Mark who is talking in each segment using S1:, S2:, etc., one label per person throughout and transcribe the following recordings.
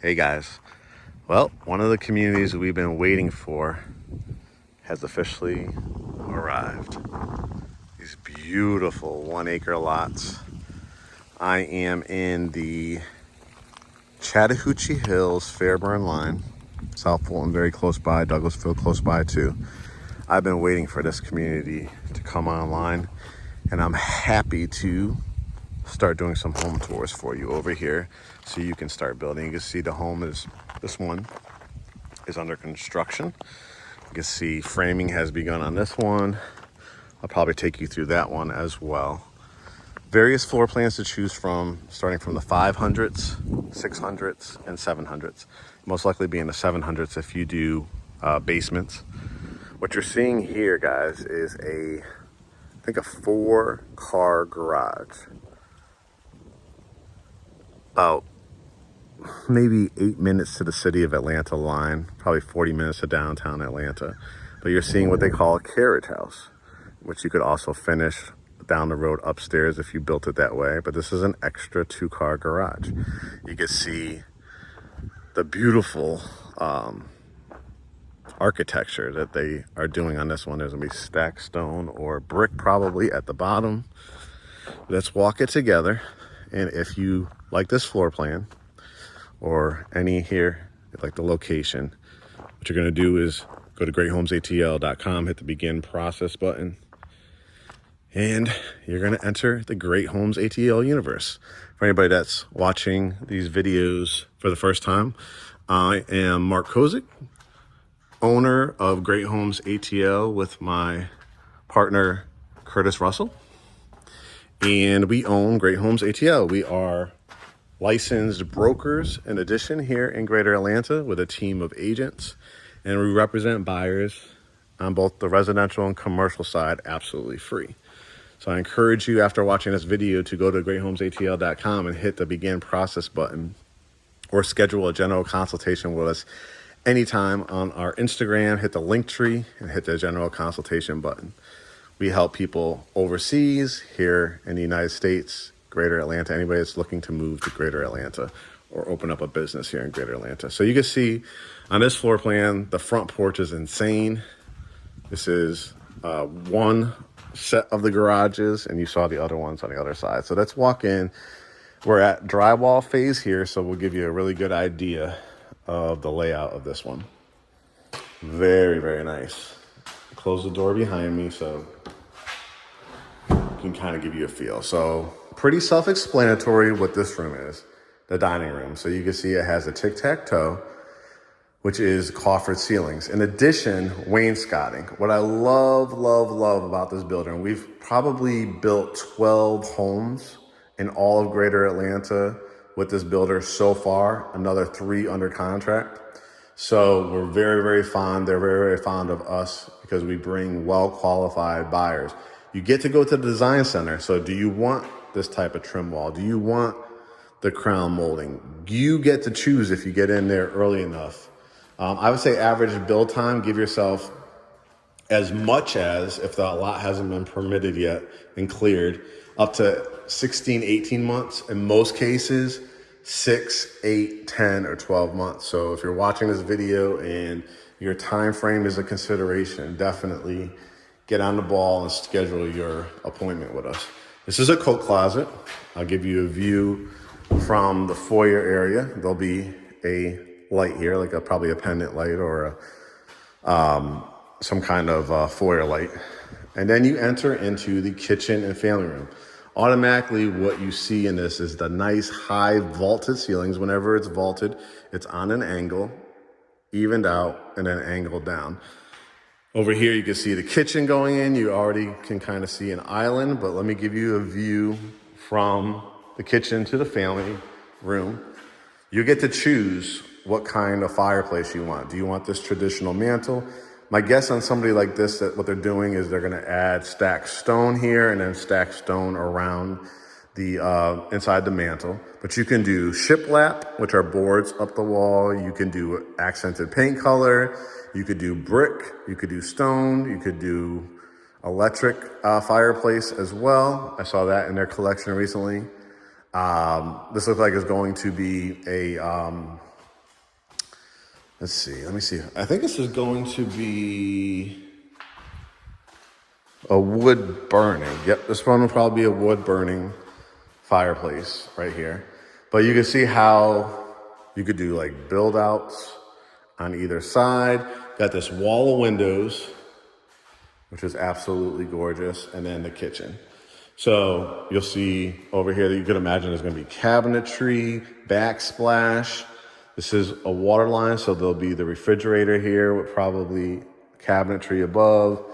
S1: Hey guys, well, one of the communities we've been waiting for has officially arrived. These beautiful 1 acre lots. I am in the Chattahoochee Hills, Fairburn line. South Fulton very close by, Douglasville close by too. I've been waiting for this community to come online, and I'm happy to start doing some home tours for you over here so you can start building. You can see the home is, this one is under construction. You can see framing has begun on this one. I'll probably take you through that one as well. Various floor plans to choose from, starting from the 500s, 600s, and 700s. Most likely be in the 700s if you do basements. What you're seeing here, guys, is I think a 4-car garage. About maybe 8 minutes to the city of Atlanta line, probably 40 minutes to downtown Atlanta. But you're seeing what they call a carriage house, which you could also finish down the road upstairs if you built it that way. But this is an extra 2-car garage. You can see the beautiful architecture that they are doing on this one. There's gonna be stacked stone or brick probably at the bottom. Let's walk it together. And if you like this floor plan or any here, like the location, what you're gonna do is go to GreatHomesATL.com, hit the begin process button, and you're gonna enter the Great Homes ATL universe. For anybody that's watching these videos for the first time, I am Mark Kozik, owner of Great Homes ATL with my partner, Curtis Russell. And we own Great Homes ATL. We are licensed brokers in addition here in Greater Atlanta with a team of agents. And we represent buyers on both the residential and commercial side absolutely free. So I encourage you after watching this video to go to GreatHomesATL.com and hit the begin process button or schedule a general consultation with us anytime on our Instagram. Hit the link tree and hit the general consultation button. We help people overseas, here in the United States, Greater Atlanta, anybody that's looking to move to Greater Atlanta or open up a business here in Greater Atlanta. So you can see on this floor plan, the front porch is insane. This is one set of the garages, and you saw the other ones on the other side. So let's walk in. We're at drywall phase here, so we'll give you a really good idea of the layout of this one. Very, very nice. Close the door behind me so can kind of give you a feel. So pretty self-explanatory what this room is, the dining room. So you can see it has a tic-tac-toe, which is coffered ceilings. In addition, wainscoting. What I love about this building, we've probably built 12 homes in all of Greater Atlanta with this builder so far, another 3 under contract. So we're very, very fond. They're very, very fond of us because we bring well-qualified buyers. You get to go to the design center. So do you want this type of trim wall? Do you want the crown molding? You get to choose if you get in there early enough. I would say average build time, give yourself as much as, if the lot hasn't been permitted yet and cleared, up to 16, 18 months. In most cases, 6, 8, 10, or 12 months. So if you're watching this video and your time frame is a consideration, definitely get on the ball and schedule your appointment with us. This is a coat closet. I'll give you a view from the foyer area. There'll be a light here, like probably a pendant light or some kind of foyer light. And then you enter into the kitchen and family room. Automatically, what you see in this is the nice high vaulted ceilings. Whenever it's vaulted, it's on an angle, evened out, and then angled down. Over here, you can see the kitchen going in. You already can kind of see an island, but let me give you a view from the kitchen to the family room. You get to choose what kind of fireplace you want. Do you want this traditional mantle? My guess on somebody like this, that what they're doing is they're gonna add stacked stone here and then stacked stone around the inside the mantle. But you can do shiplap, which are boards up the wall. You can do accented paint color. You could do brick, you could do stone, you could do electric fireplace as well. I saw that in their collection recently. This looks like it's going to be a Let's see, let me see. I think this is going to be a wood burning. Yep, this one will probably be a wood burning fireplace right here. But you can see how you could do like build outs on either side. Got this wall of windows, which is absolutely gorgeous, and then the kitchen. So you'll see over here that you could imagine there's gonna be cabinetry, backsplash. This is a water line, so there'll be the refrigerator here with probably cabinetry above.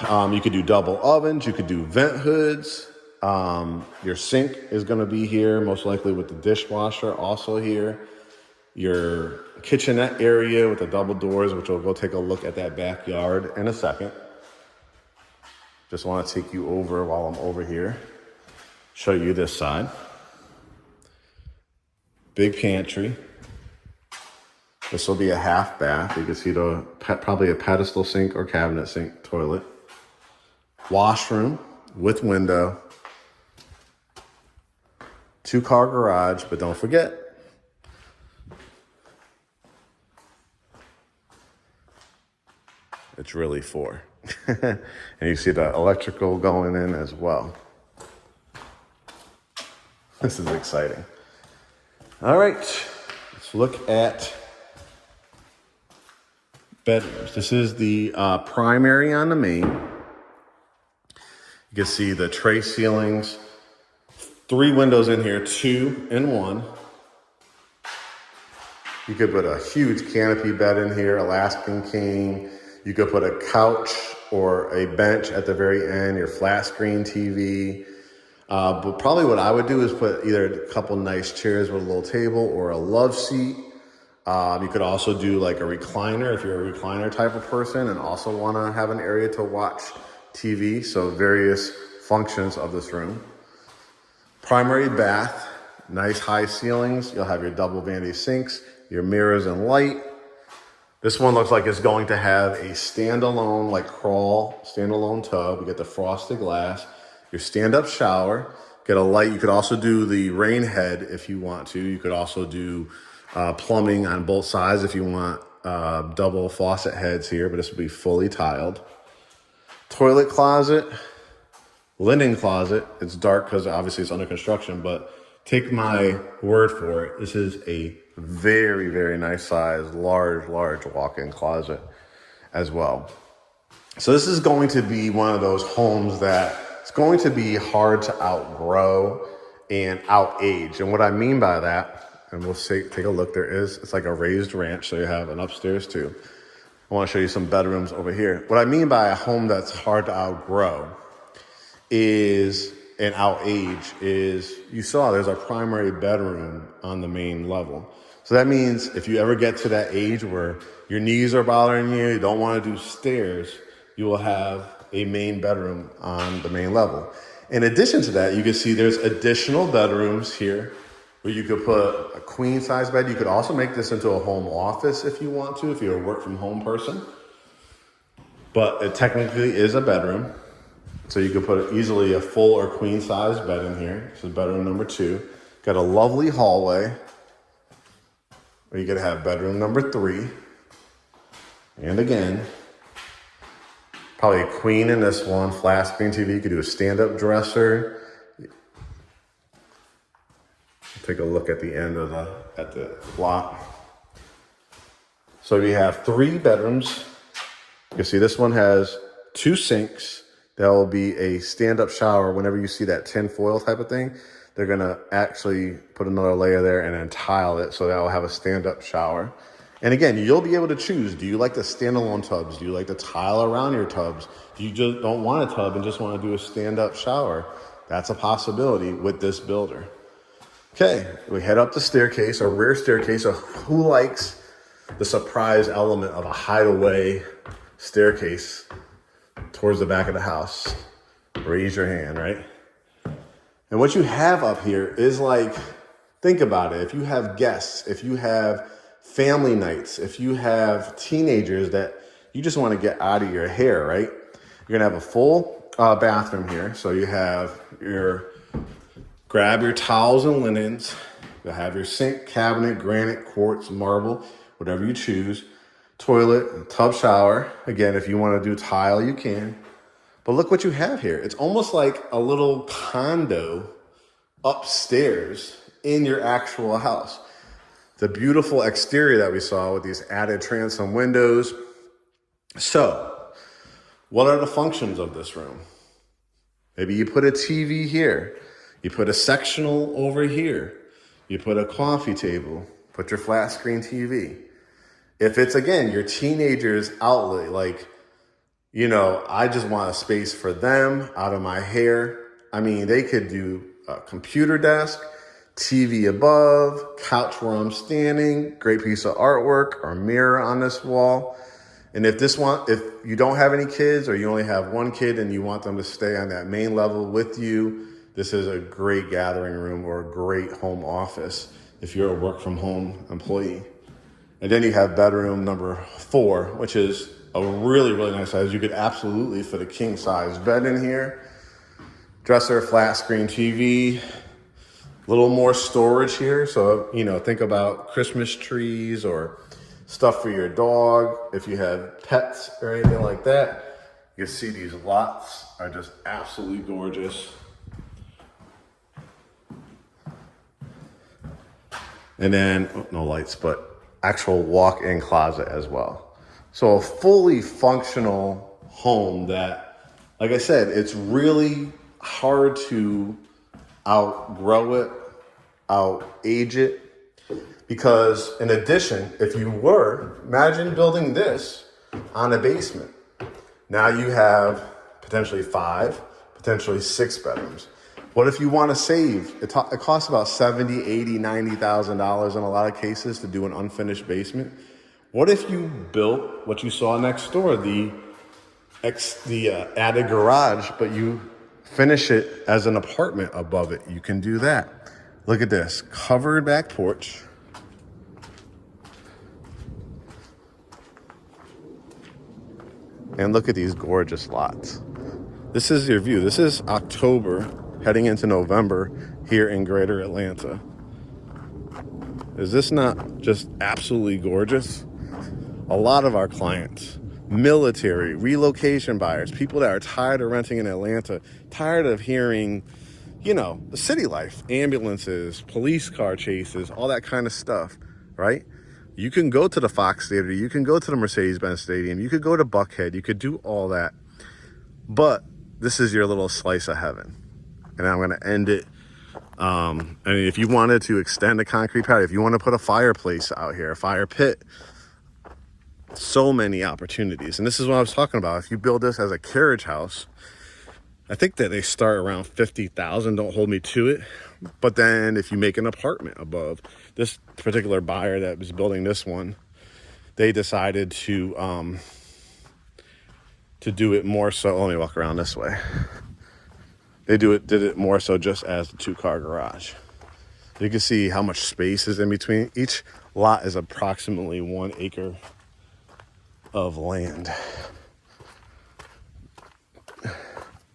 S1: You could do double ovens, you could do vent hoods. Your sink is gonna be here, most likely with the dishwasher also here. Your kitchenette area with the double doors, which we'll go take a look at that backyard in a second. Just wanna take you over while I'm over here, show you this side. Big pantry. This will be a half bath. You can see probably a pedestal sink or cabinet sink toilet. Washroom with window. 2-car garage, but don't forget, it's really 4. And you see the electrical going in as well. This is exciting. All right, let's look at bedrooms. This is the primary on the main. You can see the tray ceilings, 3 windows in here, 2 and 1. You could put a huge canopy bed in here, Alaskan king. You could put a couch or a bench at the very end, your flat screen TV. But probably what I would do is put either a couple nice chairs with a little table or a love seat. You could also do like a recliner if you're a recliner type of person and also want to have an area to watch TV. So various functions of this room. Primary bath, nice high ceilings. You'll have your double vanity sinks, your mirrors and light. This one looks like it's going to have a standalone, like crawl, standalone tub. You get the frosted glass, your stand-up shower, get a light. You could also do the rain head if you want to. You could also do plumbing on both sides if you want double faucet heads here, but this will be fully tiled. Toilet closet, linen closet. It's dark because obviously it's under construction, but take my word for it. This is a very, very nice size, large walk-in closet as well. So this is going to be one of those homes that it's going to be hard to outgrow and outage. And what I mean by that, and we'll take a look, it's like a raised ranch, so you have an upstairs too. I want to show you some bedrooms over here. What I mean by a home that's hard to outgrow is, and outage is, you saw there's a primary bedroom on the main level. So that means if you ever get to that age where your knees are bothering you, you don't want to do stairs, you will have a main bedroom on the main level. In addition to that, you can see there's additional bedrooms here where you could put a queen size bed. You could also make this into a home office if you want to, if you're a work from home person. But it technically is a bedroom. So you could put easily a full or queen size bed in here. This is bedroom number 2. Got a lovely hallway where you could have bedroom number 3. And again, probably a queen in this one, flat screen TV. You could do a stand-up dresser. Take a look at the end of the block. So you have 3 bedrooms. You can see this one has 2 sinks. There will be a stand-up shower. Whenever you see that tin foil type of thing, they're gonna actually put another layer there and then tile it, so that will have a stand-up shower. And again, you'll be able to choose. Do you like the standalone tubs? Do you like to tile around your tubs? Do you just don't want a tub and just want to do a stand-up shower? That's a possibility with this builder. Okay, we head up the staircase, a rear staircase. So who likes the surprise element of a hideaway staircase towards the back of the house? Raise your hand, right? And what you have up here is like, think about it. If you have guests, if you have family nights, if you have teenagers that you just want to get out of your hair, right? You're gonna have a full bathroom here. So you have grab your towels and linens. You'll have your sink, cabinet, granite, quartz, marble, whatever you choose. Toilet, tub shower. Again, if you want to do tile, you can. But look what you have here. It's almost like a little condo upstairs in your actual house. The beautiful exterior that we saw with these added transom windows. So, what are the functions of this room? Maybe you put a TV here. You put a sectional over here. You put a coffee table. Put your flat screen TV. If it's, again, your teenager's outlet, like, you know, I just want a space for them out of my hair. I mean, they could do a computer desk, TV above, couch where I'm standing, great piece of artwork or mirror on this wall. And if you don't have any kids or you only have one kid and you want them to stay on that main level with you, this is a great gathering room or a great home office if you're a work from home employee. And then you have bedroom number 4, which is a really, really nice size. You could absolutely fit a king size bed in here. Dresser, flat screen TV, a little more storage here. So, you know, think about Christmas trees or stuff for your dog. If you have pets or anything like that, you can see these lots are just absolutely gorgeous. And then, no lights, but actual walk-in closet as well. So a fully functional home that, like I said, it's really hard to outgrow it, out-age it. Because in addition, if you imagine building this on a basement. Now you have potentially 5, potentially 6 bedrooms. What if you want to save? It costs about $70,000, $80,000, $90,000 in a lot of cases to do an unfinished basement. What if you built what you saw next door, the added garage, but you finish it as an apartment above it? You can do that. Look at this, covered back porch. And look at these gorgeous lots. This is your view. This is October, heading into November here in Greater Atlanta. Is this not just absolutely gorgeous? A lot of our clients, military, relocation buyers, people that are tired of renting in Atlanta, tired of hearing, you know, the city life, ambulances, police car chases, all that kind of stuff, right? You can go to the Fox Theater, you can go to the Mercedes-Benz Stadium, you could go to Buckhead, you could do all that. But this is your little slice of heaven. And I'm going to end it. I mean, if you wanted to extend a concrete patio, if you want to put a fireplace out here, a fire pit, so many opportunities. And this is what I was talking about. If you build this as a carriage house, I think that they start around $50,000. Don't hold me to it. But then if you make an apartment above, this particular buyer that was building this one, they decided to do it more so. Let me walk around this way. They did it more so just as a 2-car garage. You can see how much space is in between. Each lot is approximately 1 acre of land.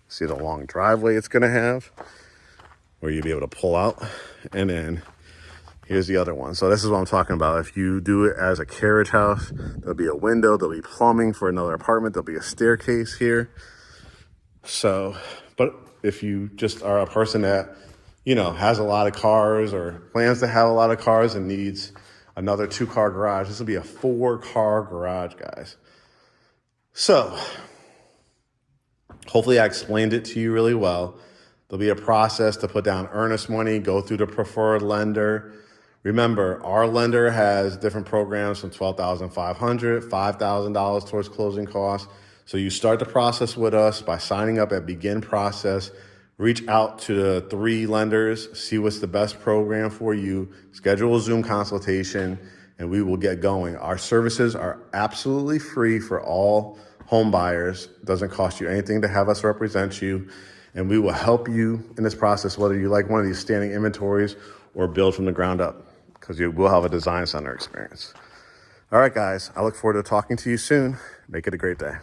S1: See the long driveway it's gonna have, where you'll be able to pull out. And then here's the other one. So this is what I'm talking about. If you do it as a carriage house, there'll be a window, there'll be plumbing for another apartment, there'll be a staircase here. So, but if you just are a person that, you know, has a lot of cars or plans to have a lot of cars and needs another 2-car garage, this will be a 4-car garage, guys. So hopefully I explained it to you really well. There'll be a process to put down earnest money, go through the preferred lender. Remember, our lender has different programs from $12,500, $5,000 towards closing costs. So you start the process with us by signing up at Begin Process. Reach out to the 3 lenders, see what's the best program for you, schedule a Zoom consultation, and we will get going. Our services are absolutely free for all home buyers. It doesn't cost you anything to have us represent you, and we will help you in this process, whether you like one of these standing inventories or build from the ground up, because you will have a design center experience. All right, guys, I look forward to talking to you soon. Make it a great day.